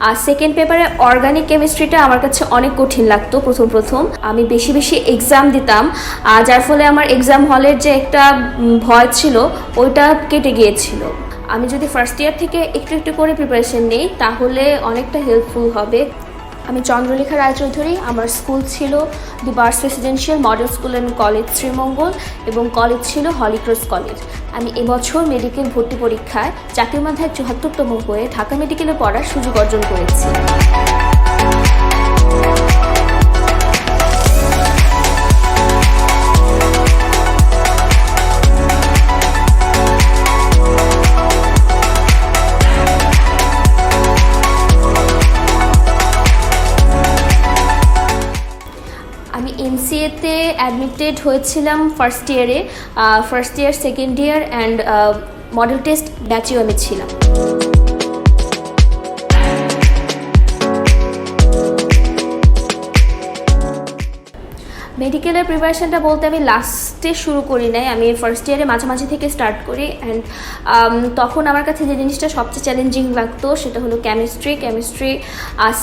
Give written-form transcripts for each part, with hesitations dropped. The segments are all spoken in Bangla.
আর সেকেন্ড পেপারে অর্গানিক কেমিস্ট্রিটা আমার কাছে অনেক কঠিন লাগতো প্রথম আমি বেশি বেশি এক্সাম দিতাম, যার ফলে আমার এক্সাম হলের যে একটা ভয় ছিল ওইটা কেটে গিয়েছিল। আমি যদি ফার্স্ট ইয়ার থেকে একটু একটু করে প্রিপারেশন নিই তাহলে অনেকটা হেল্পফুল হবে। আমি চন্দ্রলেখা রায়চৌধুরী, আমার স্কুল ছিল the Bars residential model school and college Sreemangal এবং কলেজ ছিল হলিক্রস কলেজ। আমি এবছর মেডিকেল ভর্তি পরীক্ষায় জাতীয় মেধায় ৭৪তম হয়ে ঢাকা মেডিকেলে পড়ার সুযোগ অর্জন করেছি। আমি এমসিএতে অ্যাডমিটেড হয়েছিলাম first year second year and model test ব্যাচেও আমি ছিলাম। মেডিকেলের প্রিপারেশনটা বলতে আমি লাস্টে শুরু করি নাই, আমি ফার্স্ট ইয়ারে মাঝামাঝি থেকে স্টার্ট করি। অ্যান্ড তখন আমার কাছে যে জিনিসটা সবচেয়ে চ্যালেঞ্জিং লাগতো সেটা হলো কেমিস্ট্রি।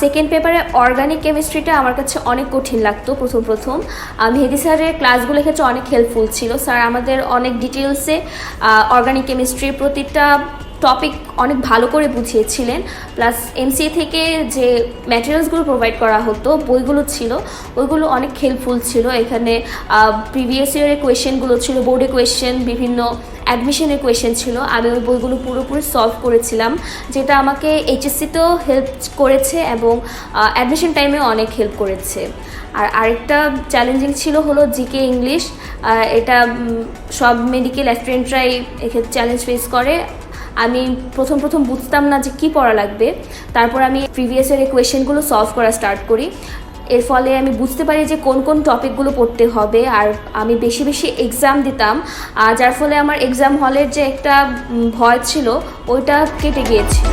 সেকেন্ড পেপারে অর্গানিক কেমিস্ট্রিটা আমার কাছে অনেক কঠিন লাগতো প্রথম। মেহেদি স্যারের ক্লাসগুলো ক্ষেত্রে অনেক হেল্পফুল ছিল। স্যার আমাদের অনেক ডিটেলসে অর্গানিক কেমিস্ট্রির প্রতিটা টপিক অনেক ভালো করে বুঝিয়েছিলেন। প্লাস এমসিএ থেকে যে ম্যাটেরিয়ালসগুলো প্রোভাইড করা হতো, বইগুলো ছিল, ওইগুলো অনেক হেল্পফুল ছিল। এখানে প্রিভিয়াস ইয়ারের কোয়েশ্চেনগুলো ছিল, বোর্ডে কোয়েশ্চেন, বিভিন্ন অ্যাডমিশনের কোয়েশ্চেন ছিল। আমি ওই বইগুলো পুরোপুরি সলভ করেছিলাম, যেটা আমাকে এইচএসসিতেও হেল্প করেছে এবং অ্যাডমিশন টাইমেও অনেক হেল্প করেছে। আর আরেকটা চ্যালেঞ্জিং ছিল হলো জিকে ইংলিশ। এটা সব মেডিকেল অ্যাসপিরেন্টরাই এক্ষেত্রে চ্যালেঞ্জ ফেস করে। আমি প্রথম বুঝতাম না যে কী পড়া লাগবে, তারপর আমি প্রিভিয়াস ইয়ারের কোয়েশ্চেনগুলো সলভ করা স্টার্ট করি। এর ফলে আমি বুঝতে পারি যে কোন টপিকগুলো পড়তে হবে, আর আমি বেশি বেশি এক্সাম দিতাম, যার ফলে আমার এক্সাম হলের যে একটা ভয় ছিল ওইটা কেটে গিয়েছিল।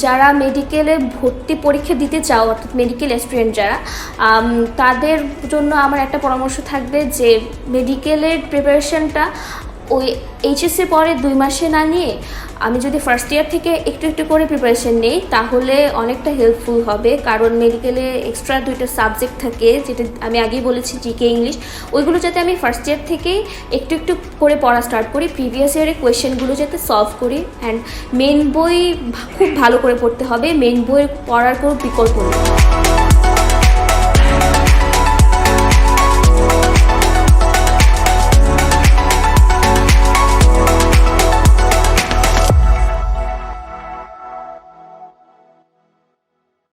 যারা মেডিকেলে ভর্তি পরীক্ষা দিতে চাও, অর্থাৎ মেডিকেল অ্যাসপিরেন্ট যারা, তাদের জন্য আমার একটা পরামর্শ থাকবে যে মেডিকেলের প্রিপারেশনটা ওই এইচএসসি পরে 2 মাসে না নিয়ে আমি যদি ফার্স্ট ইয়ার থেকে একটু একটু করে প্রিপারেশন নিই তাহলে অনেকটা হেল্পফুল হবে। কারণ মেডিকেলে এক্সট্রা 2টা সাবজেক্ট থাকে, যেটা আমি আগেই বলেছি, জিকে ইংলিশ। ওইগুলো যাতে আমি ফার্স্ট ইয়ার থেকেই একটু একটু করে পড়া স্টার্ট করি, প্রিভিয়াস ইয়ারের কোয়েশ্চেনগুলো যাতে সলভ করি। অ্যান্ড মেন বই খুব ভালো করে পড়তে হবে, মেন বই পড়ার কোনো বিকল্প নেই।